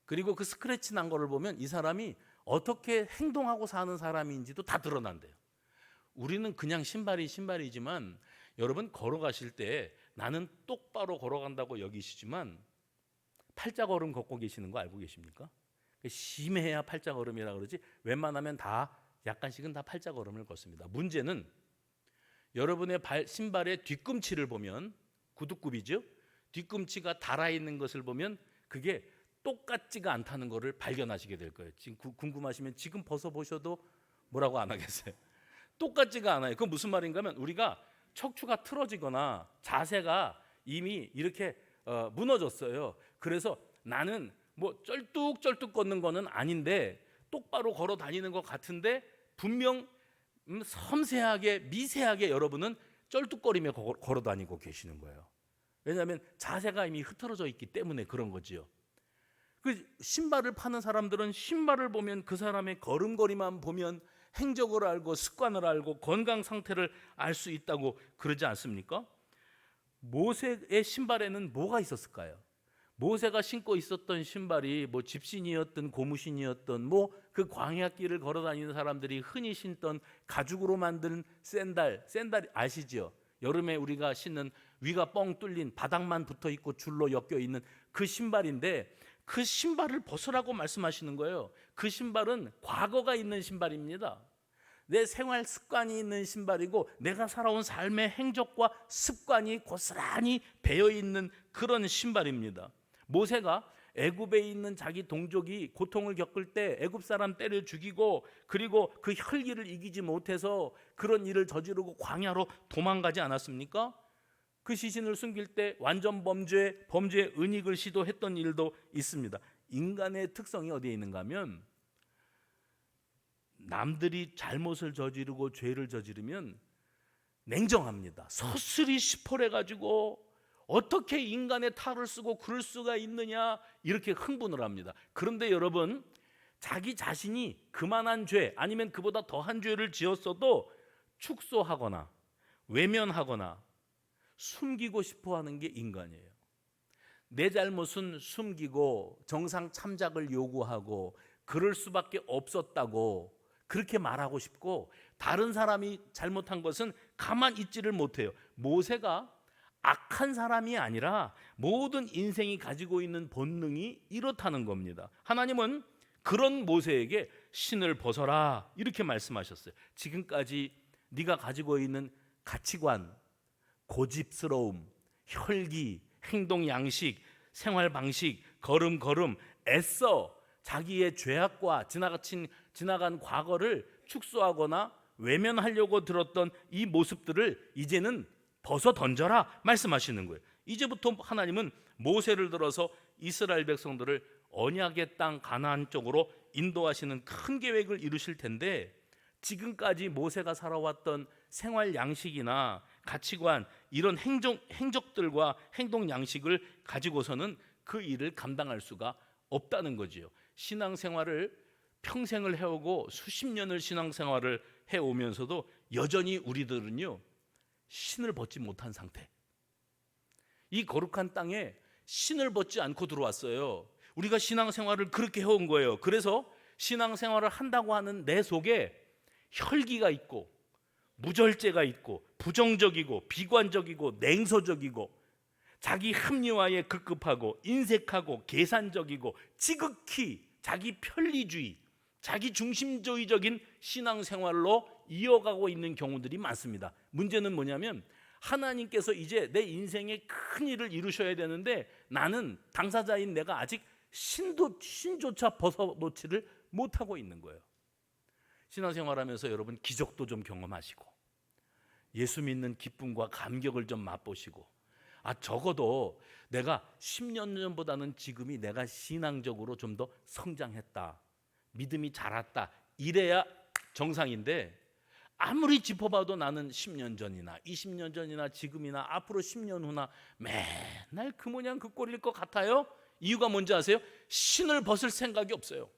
그리고 그 스크래치 난 거를 보면 이 사람이 어떻게 행동하고 사는 사람인지도 다 드러난대요. 우리는 그냥 신발이지만 여러분 걸어가실 때 나는 똑바로 걸어간다고 여기시지만 팔자걸음 걷고 계시는 거 알고 계십니까? 심해야 팔자걸음이라 그러지 웬만하면 다 약간씩은 다 팔자걸음을 걷습니다. 문제는 여러분의 신발의 뒤꿈치를 보면 구두굽이죠. 뒤꿈치가 달아있는 것을 보면 그게 똑같지가 않다는 것을 발견하시게 될 거예요. 지금 궁금하시면 지금 벗어보셔도 뭐라고 안 하겠어요. 똑같지가 않아요. 그건 무슨 말인가 하면 우리가 척추가 틀어지거나 자세가 이미 이렇게 무너졌어요. 그래서 나는 뭐 쩔뚝쩔뚝 걷는 거는 아닌데 똑바로 걸어 다니는 것 같은데 분명 섬세하게 미세하게 여러분은 쩔뚝거리며 걸어 다니고 계시는 거예요. 왜냐하면 자세가 이미 흐트러져 있기 때문에 그런 거지요. 그 신발을 파는 사람들은 신발을 보면 그 사람의 걸음걸이만 보면 행적을 알고 습관을 알고 건강 상태를 알 수 있다고 그러지 않습니까? 모세의 신발에는 뭐가 있었을까요? 모세가 신고 있었던 신발이 뭐 집신이었던 고무신이었던 뭐 그 광야길을 걸어 다니는 사람들이 흔히 신던 가죽으로 만든 샌들 아시죠? 여름에 우리가 신는 위가 뻥 뚫린 바닥만 붙어 있고 줄로 엮여 있는 그 신발인데 그 신발을 벗으라고 말씀하시는 거예요. 그 신발은 과거가 있는 신발입니다. 내 생활 습관이 있는 신발이고 내가 살아온 삶의 행적과 습관이 고스란히 배어 있는 그런 신발입니다. 모세가 애굽에 있는 자기 동족이 고통을 겪을 때 애굽 사람 때려 죽이고 그리고 그 혈기를 이기지 못해서 그런 일을 저지르고 광야로 도망가지 않았습니까? 그 시신을 숨길 때 완전 범죄의 은닉을 시도했던 일도 있습니다. 인간의 특성이 어디에 있는가 하면 남들이 잘못을 저지르고 죄를 저지르면 냉정합니다. 서슬이 시퍼래가지고 어떻게 인간의 탈을 쓰고 그럴 수가 있느냐 이렇게 흥분을 합니다. 그런데 여러분, 자기 자신이 그만한 죄 아니면 그보다 더한 죄를 지었어도 축소하거나 외면하거나 숨기고 싶어하는 게 인간이에요. 내 잘못은 숨기고 정상 참작을 요구하고 그럴 수밖에 없었다고 그렇게 말하고 싶고 다른 사람이 잘못한 것은 가만 있지를 못해요. 모세가 악한 사람이 아니라 모든 인생이 가지고 있는 본능이 이렇다는 겁니다. 하나님은 그런 모세에게 신을 벗어라 이렇게 말씀하셨어요. 지금까지 네가 가지고 있는 가치관, 고집스러움, 혈기, 행동 양식, 생활 방식, 걸음 애써 자기의 죄악과 지나간 과거를 축소하거나 외면하려고 들었던 이 모습들을 이제는 벗어 던져라 말씀하시는 거예요. 이제부터 하나님은 모세를 들어서 이스라엘 백성들을 언약의 땅 가나안 쪽으로 인도하시는 큰 계획을 이루실 텐데 지금까지 모세가 살아왔던 생활 양식이나 가치관 이런 행적들과 행동 양식을 가지고서는 그 일을 감당할 수가 없다는 거지요. 신앙생활을 평생을 해오고 수십 년을 신앙생활을 해오면서도 여전히 우리들은요 신을 벗지 못한 상태. 이 거룩한 땅에 신을 벗지 않고 들어왔어요. 우리가 신앙생활을 그렇게 해온 거예요. 그래서 신앙생활을 한다고 하는 내 속에 혈기가 있고 무절제가 있고 부정적이고 비관적이고 냉소적이고 자기 합리화에 급급하고 인색하고 계산적이고 지극히 자기 편리주의, 자기 중심주의적인 신앙생활로 이어가고 있는 경우들이 많습니다. 문제는 뭐냐면 하나님께서 이제 내 인생에 큰 일을 이루셔야 되는데 나는 당사자인 내가 아직 신조차 벗어놓지를 못하고 있는 거예요. 신앙생활하면서 여러분 기적도 좀 경험하시고 예수 믿는 기쁨과 감격을 좀 맛보시고 적어도 내가 10년 전보다는 지금이 내가 신앙적으로 좀 더 성장했다, 믿음이 자랐다 이래야 정상인데 아무리 짚어봐도 나는 10년 전이나 20년 전이나 지금이나 앞으로 10년 후나 맨날 그 모양 그 꼴일 것 같아요. 이유가 뭔지 아세요? 신을 벗을 생각이 없어요.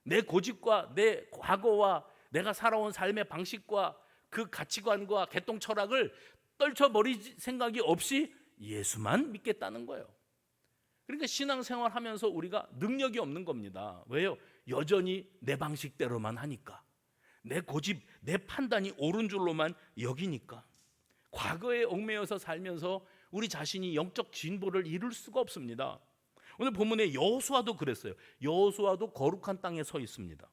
내 고집과 내 과거와 내가 살아온 삶의 방식과 그 가치관과 개똥 철학을 떨쳐버릴 생각이 없이 예수만 믿겠다는 거예요. 그러니까 신앙생활 하면서 우리가 능력이 없는 겁니다. 왜요? 여전히 내 방식대로만 하니까, 내 고집, 내 판단이 옳은 줄로만 여기니까. 과거에 얽매여서 살면서 우리 자신이 영적 진보를 이룰 수가 없습니다. 오늘 본문에 여호수아도 그랬어요. 여호수아도 거룩한 땅에 서 있습니다.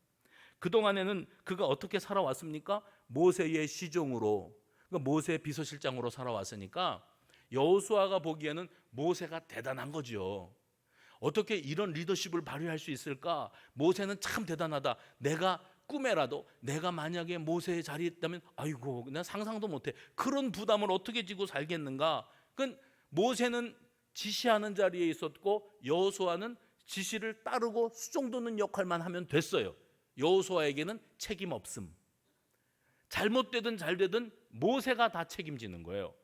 그동안에는 그가 어떻게 살아왔습니까? 모세의 시종으로, 그러니까 모세의 비서실장으로 살아왔으니까 여호수아가 보기에는 모세가 대단한 거죠. 어떻게 이런 리더십을 발휘할 수 있을까? 모세는 참 대단하다. 내가 꿈에라도 내가 만약에 모세의 자리에 있다면 아이고 난 상상도 못해. 그런 부담을 어떻게 지고 살겠는가? 그러니까 모세는 지시하는 자리에 있었고 여호수아는 지시를 따르고 수종도는 역할만 하면 됐어요. 여호수아에게는 책임 없음. 잘못되든 잘되든 모세가 다 책임지는 거예요.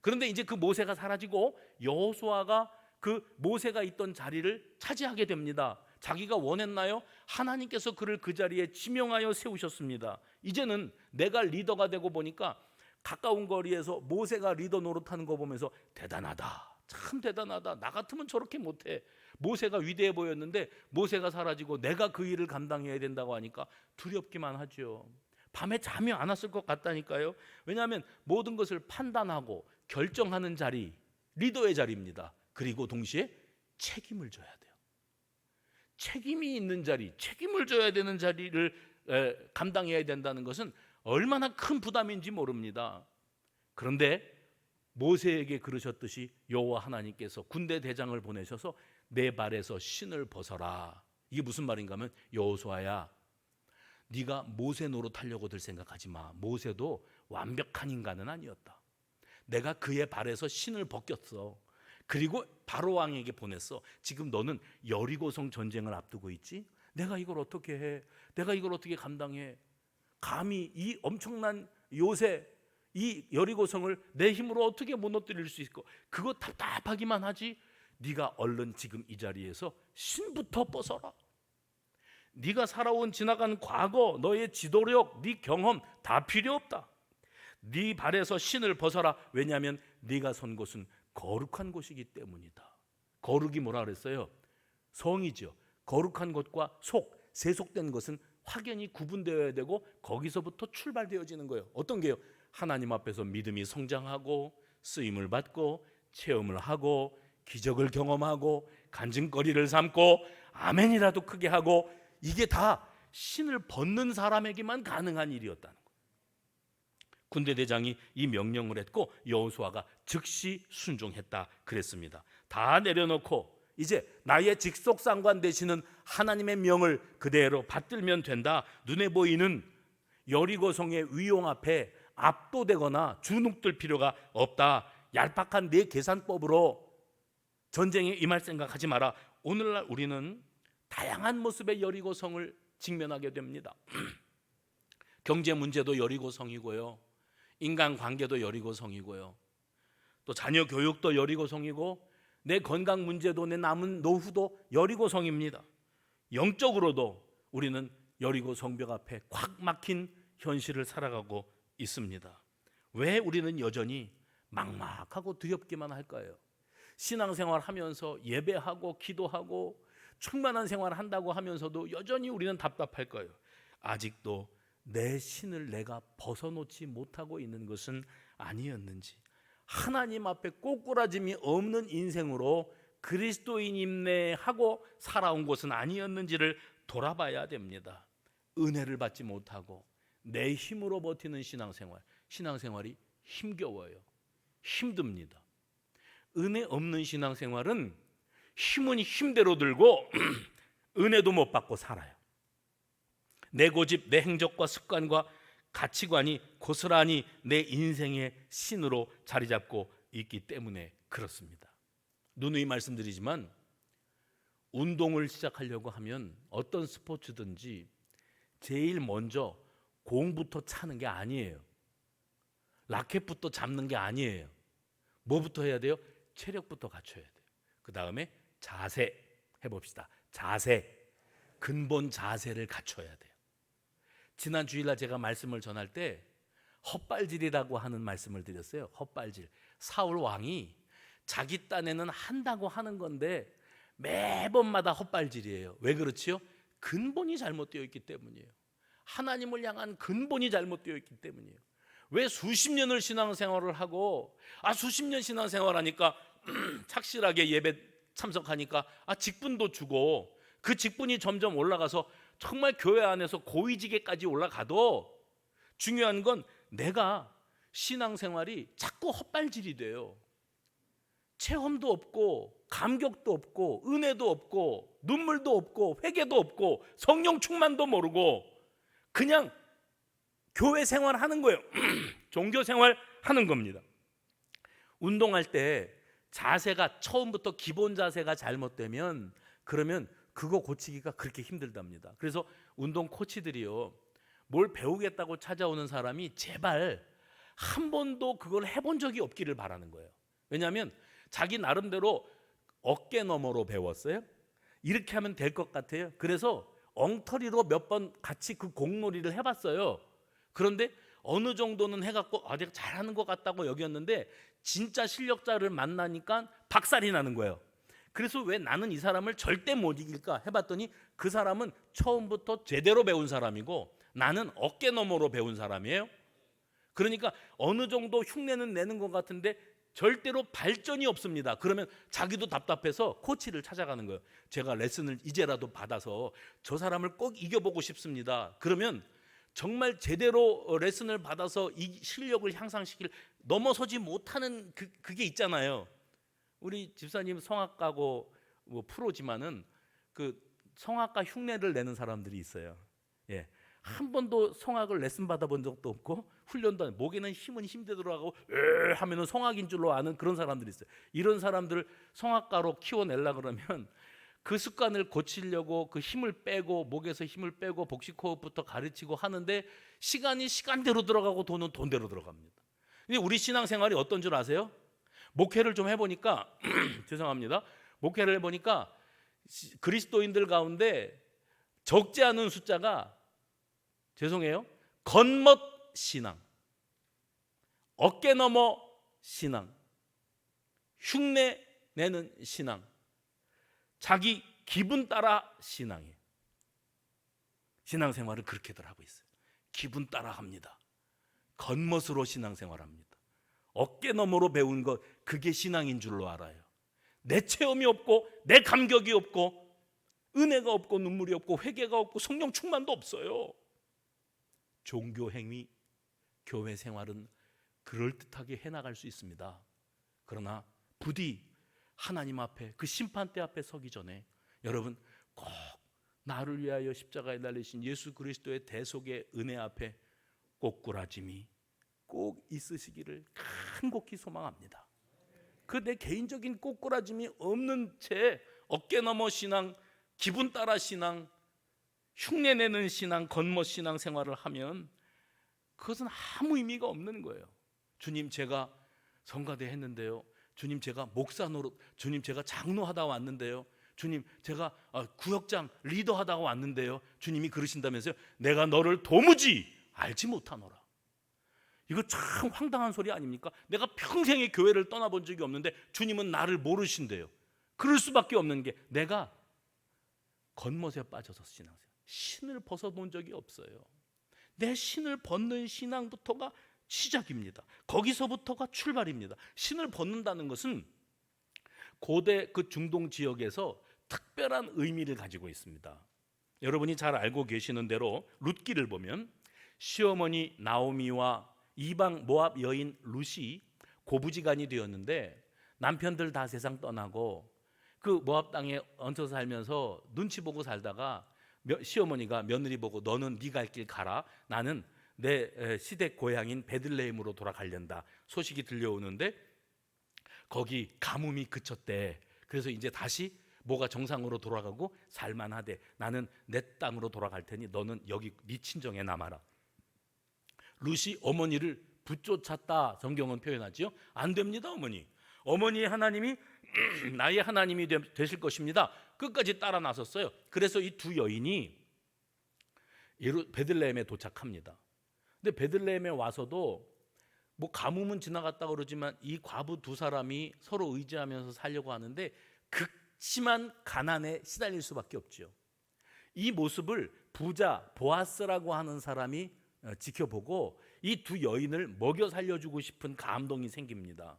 그런데 이제 그 모세가 사라지고 여호수아가 그 모세가 있던 자리를 차지하게 됩니다. 자기가 원했나요? 하나님께서 그를 그 자리에 지명하여 세우셨습니다. 이제는 내가 리더가 되고 보니까 가까운 거리에서 모세가 리더 노릇하는 거 보면서 대단하다, 참 대단하다, 나 같으면 저렇게 못해. 모세가 위대해 보였는데 모세가 사라지고 내가 그 일을 감당해야 된다고 하니까 두렵기만 하죠. 밤에 잠이 안 왔을 것 같다니까요. 왜냐하면 모든 것을 판단하고 결정하는 자리, 리더의 자리입니다. 그리고 동시에 책임을 져야 돼요. 책임이 있는 자리, 책임을 져야 되는 자리를 감당해야 된다는 것은 얼마나 큰 부담인지 모릅니다. 그런데 모세에게 그러셨듯이 여호와 하나님께서 군대 대장을 보내셔서 내 발에서 신을 벗어라. 이게 무슨 말인가 하면, 여호수아야, 네가 모세 노릇하려고 들 생각하지 마. 모세도 완벽한 인간은 아니었다. 내가 그의 발에서 신을 벗겼어. 그리고 바로 왕에게 보냈어. 지금 너는 여리고성 전쟁을 앞두고 있지? 내가 이걸 어떻게 해? 내가 이걸 어떻게 감당해? 감히 이 엄청난 요새 이 여리고성을 내 힘으로 어떻게 무너뜨릴 수 있을까? 그거 답답하기만 하지. 네가 얼른 지금 이 자리에서 신부터 벗어라. 네가 살아온 지나간 과거, 너의 지도력, 네 경험 다 필요 없다. 네 발에서 신을 벗어라. 왜냐하면 네가 선 곳은 거룩한 곳이기 때문이다. 거룩이 뭐라 그랬어요? 성이죠. 거룩한 것과 세속된 것은 확연히 구분되어야 되고 거기서부터 출발되어지는 거예요. 어떤 게요? 하나님 앞에서 믿음이 성장하고 쓰임을 받고 체험을 하고 기적을 경험하고 간증거리를 삼고 아멘이라도 크게 하고, 이게 다 신을 벗는 사람에게만 가능한 일이었다는 거예요. 군대 대장이 이 명령을 했고 여호수아가 즉시 순종했다 그랬습니다. 다 내려놓고 이제 나의 직속상관 되시는 하나님의 명을 그대로 받들면 된다. 눈에 보이는 여리고성의 위용 앞에 압도되거나 주눅들 필요가 없다. 얄팍한 내 계산법으로 전쟁에 임할 생각하지 마라. 오늘날 우리는 다양한 모습의 여리고성을 직면하게 됩니다. 경제 문제도 여리고성이고요, 인간관계도 여리고성이고요, 또 자녀 교육도 여리고성이고, 내 건강 문제도 내 남은 노후도 여리고성입니다. 영적으로도 우리는 여리고 성벽 앞에 꽉 막힌 현실을 살아가고 있습니다. 왜 우리는 여전히 막막하고 두렵기만 할까요? 신앙생활 하면서 예배하고 기도하고 충만한 생활을 한다고 하면서도 여전히 우리는 답답할까요? 아직도 내 신을 내가 벗어놓지 못하고 있는 것은 아니었는지, 하나님 앞에 꼬꾸라짐이 없는 인생으로 그리스도인임내 하고 살아온 것은 아니었는지를 돌아봐야 됩니다. 은혜를 받지 못하고 내 힘으로 버티는 신앙생활이 힘겨워요. 힘듭니다. 은혜 없는 신앙생활은 힘은 힘대로 들고 은혜도 못 받고 살아요. 내 고집, 내 행적과 습관과 가치관이 고스란히 내 인생의 신으로 자리 잡고 있기 때문에 그렇습니다. 누누이 말씀드리지만 운동을 시작하려고 하면 어떤 스포츠든지 제일 먼저 공부터 차는 게 아니에요. 라켓부터 잡는 게 아니에요. 뭐부터 해야 돼요? 체력부터 갖춰야 돼요. 그 다음에 자세 해봅시다. 자세, 근본 자세를 갖춰야 돼요. 지난 주일날 제가 말씀을 전할 때 헛발질이라고 하는 말씀을 드렸어요. 헛발질. 사울 왕이 자기 딴에는 한다고 하는 건데 매번마다 헛발질이에요. 왜 그렇지요? 근본이 잘못되어 있기 때문이에요. 하나님을 향한 근본이 잘못되어 있기 때문이에요. 왜 수십 년을 신앙생활을 하고 수십 년 신앙생활하니까 착실하게 예배 참석하니까 직분도 주고 그 직분이 점점 올라가서 정말 교회 안에서 고위직에까지 올라가도 중요한 건 내가 신앙생활이 자꾸 헛발질이 돼요. 체험도 없고 감격도 없고 은혜도 없고 눈물도 없고 회개도 없고 성령 충만도 모르고 그냥 교회 생활하는 거예요. 종교 생활하는 겁니다. 운동할 때 자세가 처음부터 기본 자세가 잘못되면 그러면 그거 고치기가 그렇게 힘들답니다. 그래서 운동 코치들이요, 뭘 배우겠다고 찾아오는 사람이 제발 한 번도 그걸 해본 적이 없기를 바라는 거예요. 왜냐하면 자기 나름대로 어깨 너머로 배웠어요. 이렇게 하면 될 것 같아요. 그래서 엉터리로 몇 번 같이 그 공놀이를 해봤어요. 그런데 어느 정도는 해갖고 내가 잘하는 것 같다고 여겼는데 진짜 실력자를 만나니까 박살이 나는 거예요. 그래서 왜 나는 이 사람을 절대 못 이길까 해봤더니 그 사람은 처음부터 제대로 배운 사람이고 나는 어깨 너머로 배운 사람이에요. 그러니까 어느 정도 흉내는 내는 것 같은데 절대로 발전이 없습니다. 그러면 자기도 답답해서 코치를 찾아가는 거예요. 제가 레슨을 이제라도 받아서 저 사람을 꼭 이겨보고 싶습니다. 그러면 정말 제대로 레슨을 받아서 이 실력을 향상시킬, 넘어서지 못하는 그게 있잖아요. 우리 집사님 성악가고 뭐 프로지만은 그 성악가 흉내를 내는 사람들이 있어요. 예. 한 번도 성악을 레슨 받아본 적도 없고 훈련도 안, 목에는 힘은 힘대로 하고 하면은 성악인 줄로 아는 그런 사람들이 있어요. 이런 사람들을 성악가로 키워내려 그러면 그 습관을 고치려고 그 힘을 빼고, 목에서 힘을 빼고 복식 호흡부터 가르치고 하는데 시간이 시간대로 들어가고 돈은 돈대로 들어갑니다. 근데 우리 신앙생활이 어떤 줄 아세요? 목회를 좀 해보니까 죄송합니다. 목회를 해보니까 그리스도인들 가운데 적지 않은 숫자가, 죄송해요, 겉멋 신앙, 어깨 너머 신앙, 흉내 내는 신앙, 자기 기분 따라 신앙이에요. 신앙생활을 그렇게들 하고 있어요. 기분 따라 합니다. 겉멋으로 신앙생활합니다. 어깨 너머로 배운 것, 그게 신앙인 줄로 알아요. 내 체험이 없고 내 감격이 없고 은혜가 없고 눈물이 없고 회개가 없고 성령 충만도 없어요. 종교 행위, 교회 생활은 그럴듯하게 해나갈 수 있습니다. 그러나 부디 하나님 앞에, 그 심판대 앞에 서기 전에 여러분 꼭 나를 위하여 십자가에 달리신 예수 그리스도의 대속의 은혜 앞에 꼬꾸라짐이 꼭 있으시기를 간곡히 소망합니다. 그 내 개인적인 꼬꾸라짐이 없는 채 어깨 너머 신앙, 기분 따라 신앙, 흉내내는 신앙, 겉멋 신앙 생활을 하면 그것은 아무 의미가 없는 거예요. 주님, 제가 성가대 했는데요. 주님, 제가 목사 노릇, 주님, 제가 장로하다 왔는데요. 주님, 제가 구역장 리더하다가 왔는데요. 주님이 그러신다면서요. 내가 너를 도무지 알지 못하노라. 이거 참 황당한 소리 아닙니까? 내가 평생에 교회를 떠나본 적이 없는데 주님은 나를 모르신대요. 그럴 수밖에 없는 게, 내가 겉멋에 빠져서 신을 벗어본 적이 없어요. 내 신을 벗는 신앙부터가 시작입니다. 거기서부터가 출발입니다. 신을 벗는다는 것은 고대 그 중동 지역에서 특별한 의미를 가지고 있습니다. 여러분이 잘 알고 계시는 대로 룻기를 보면 시어머니 나오미와 이방 모압 여인 룻이 고부지간이 되었는데 남편들 다 세상 떠나고 그 모압 땅에 얹혀 살면서 눈치 보고 살다가 시어머니가 며느리 보고 너는 네 갈 길 가라, 나는 내 시댁 고향인 베들레헴으로 돌아가련다 소식이 들려오는데 거기 가뭄이 그쳤대. 그래서 이제 다시 뭐가 정상으로 돌아가고 살만하대. 나는 내 땅으로 돌아갈 테니 너는 여기 네 친정에 남아라. 룻이 어머니를 붙쫓았다 성경은 표현하지요. 안 됩니다. 어머니의 하나님이 나의 하나님이 되실 것입니다. 끝까지 따라 나섰어요. 그래서 이 두 여인이 베들레헴에 도착합니다. 근데 베들레헴에 와서도 뭐 가뭄은 지나갔다 그러지만 이 과부 두 사람이 서로 의지하면서 살려고 하는데 극심한 가난에 시달릴 수밖에 없죠. 이 모습을 부자 보아스라고 하는 사람이 지켜보고 이 두 여인을 먹여 살려주고 싶은 감동이 생깁니다.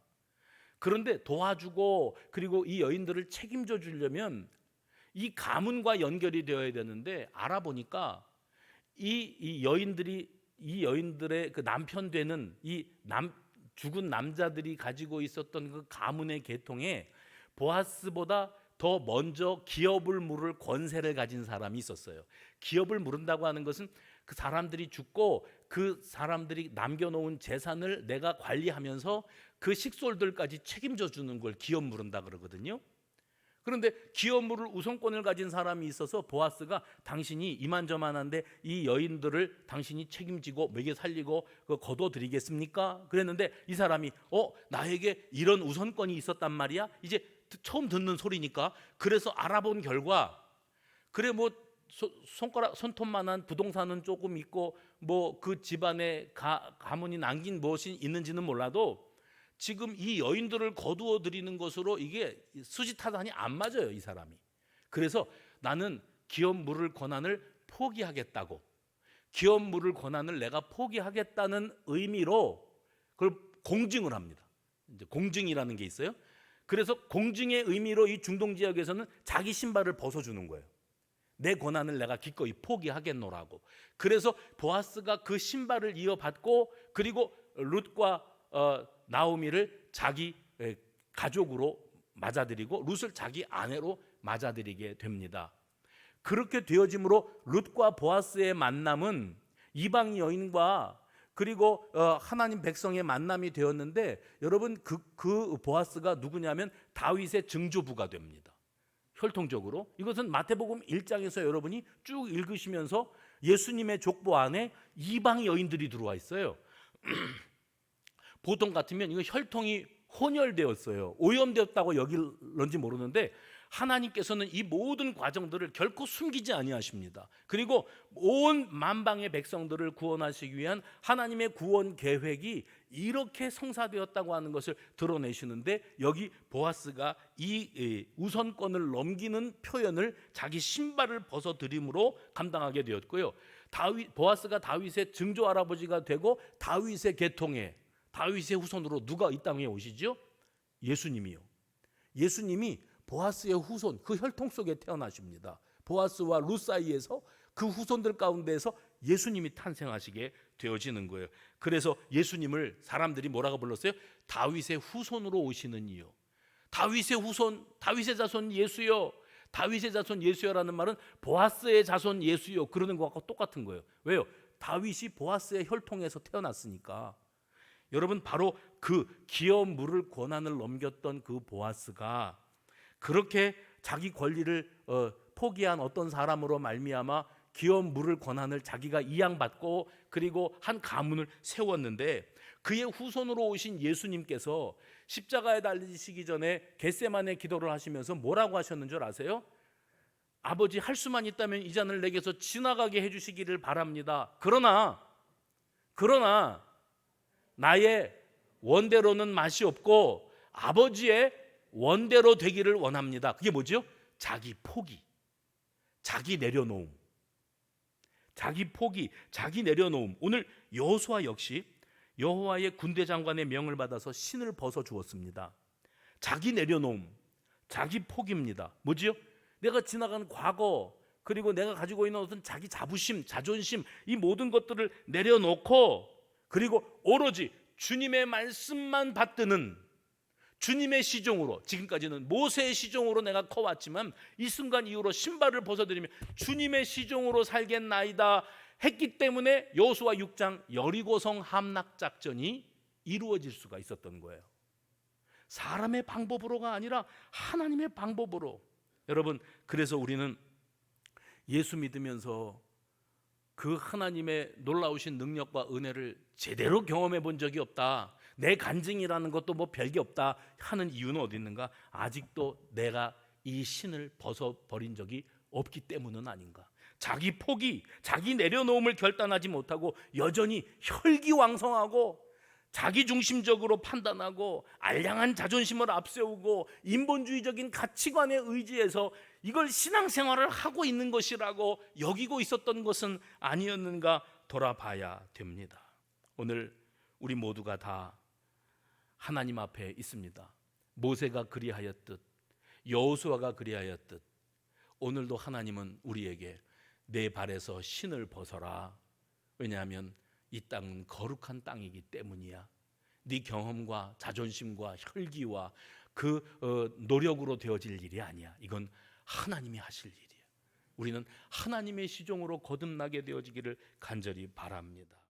그런데 도와주고 그리고 이 여인들을 책임져 주려면 이 가문과 연결이 되어야 되는데 알아보니까 이 여인들의 그 남편 되는 죽은 남자들이 가지고 있었던 그 가문의 계통에 보아스보다 더 먼저 기업을 물을 권세를 가진 사람이 있었어요. 기업을 물은다고 하는 것은 그 사람들이 죽고 그 사람들이 남겨놓은 재산을 내가 관리하면서 그 식솔들까지 책임져 주는 걸 기업 물은다 그러거든요. 그런데 기업 물을 우선권을 가진 사람이 있어서 보아스가 당신이 이만저만한데 이 여인들을 당신이 책임지고 먹여 살리고 거둬드리겠습니까? 그랬는데 이 사람이 나에게 이런 우선권이 있었단 말이야? 이제 처음 듣는 소리니까. 그래서 알아본 결과 그래 뭐 손톱만한 부동산은 조금 있고 뭐 그 집안에 가문이 남긴 무엇이 있는지는 몰라도 지금 이 여인들을 거두어 드리는 것으로 이게 수지타산이 안 맞아요, 이 사람이. 그래서 나는 기업 물을 권한을 포기하겠다고. 기업 물을 권한을 내가 포기하겠다는 의미로 그걸 공증을 합니다. 이제 공증이라는 게 있어요. 그래서 공증의 의미로 이 중동 지역에서는 자기 신발을 벗어주는 거예요. 내 권한을 내가 기꺼이 포기하겠노라고. 그래서 보아스가 그 신발을 이어받고 그리고 룻과 나오미를 자기 가족으로 맞아들이고 룻을 자기 아내로 맞아들이게 됩니다. 그렇게 되어짐으로 룻과 보아스의 만남은 이방 여인과 그리고 하나님 백성의 만남이 되었는데, 여러분 그 보아스가 누구냐면 다윗의 증조부가 됩니다. 혈통적으로 이것은 마태복음 1장에서 여러분이 쭉 읽으시면서 예수님의 족보 안에 이방 여인들이 들어와 있어요. 보통 같으면 이거 혈통이 혼혈되었어요. 오염되었다고 여길런지 모르는데 하나님께서는 이 모든 과정들을 결코 숨기지 아니하십니다. 그리고 온 만방의 백성들을 구원하시기 위한 하나님의 구원 계획이 이렇게 성사되었다고 하는 것을 드러내시는데, 여기 보아스가 이 우선권을 넘기는 표현을 자기 신발을 벗어들임으로 감당하게 되었고요. 보아스가 다윗의 증조 할아버지가 되고 다윗의 계통에, 다윗의 후손으로 누가 이 땅에 오시죠? 예수님이요. 예수님이 보아스의 후손, 그 혈통 속에 태어나십니다. 보아스와 룻 사이에서 그 후손들 가운데에서 예수님이 탄생하시게 되어지는 거예요. 그래서 예수님을 사람들이 뭐라고 불렀어요? 다윗의 후손으로 오시는 이요. 다윗의 후손, 다윗의 자손 예수요. 다윗의 자손 예수요라는 말은 보아스의 자손 예수요, 그러는 것과 똑같은 거예요. 왜요? 다윗이 보아스의 혈통에서 태어났으니까. 여러분, 바로 그 기업 물을 권한을 넘겼던 그 보아스가 그렇게 자기 권리를 포기한 어떤 사람으로 말미암아 기업 물을 권한을 자기가 이양받고 그리고 한 가문을 세웠는데, 그의 후손으로 오신 예수님께서 십자가에 달리시기 전에 겟세마네 기도를 하시면서 뭐라고 하셨는 줄 아세요? 아버지, 할 수만 있다면 이 잔을 내게서 지나가게 해주시기를 바랍니다. 그러나 나의 원대로는 맛이 없고 아버지의 원대로 되기를 원합니다. 그게 뭐죠? 자기 포기, 자기 내려놓음, 자기 포기, 자기 내려놓음. 오늘 여호수아 역시 여호와의 군대 장관의 명을 받아서 신을 벗어 주었습니다. 자기 내려놓음, 자기 포기입니다. 뭐지요? 내가 지나간 과거, 그리고 내가 가지고 있는 어떤 자기 자부심, 자존심, 이 모든 것들을 내려놓고 그리고 오로지 주님의 말씀만 받드는 주님의 시종으로, 지금까지는 모세의 시종으로 내가 커왔지만 이 순간 이후로 신발을 벗어드리며 주님의 시종으로 살겠나이다 했기 때문에 여호수아 6장 여리고성 함락 작전이 이루어질 수가 있었던 거예요. 사람의 방법으로가 아니라 하나님의 방법으로. 여러분, 그래서 우리는 예수 믿으면서 그 하나님의 놀라우신 능력과 은혜를 제대로 경험해 본 적이 없다, 내 간증이라는 것도 뭐 별게 없다 하는 이유는 어디 있는가? 아직도 내가 이 신을 벗어버린 적이 없기 때문은 아닌가? 자기 포기, 자기 내려놓음을 결단하지 못하고 여전히 혈기왕성하고 자기중심적으로 판단하고 알량한 자존심을 앞세우고 인본주의적인 가치관에 의지해서 이걸 신앙생활을 하고 있는 것이라고 여기고 있었던 것은 아니었는가 돌아봐야 됩니다. 오늘 우리 모두가 다 하나님 앞에 있습니다. 모세가 그리하였듯, 여호수아가 그리하였듯, 오늘도 하나님은 우리에게 내 발에서 신을 벗어라. 왜냐하면 이 땅은 거룩한 땅이기 때문이야. 네 경험과 자존심과 혈기와 그 노력으로 되어질 일이 아니야. 이건 하나님이 하실 일이야. 우리는 하나님의 시종으로 거듭나게 되어지기를 간절히 바랍니다.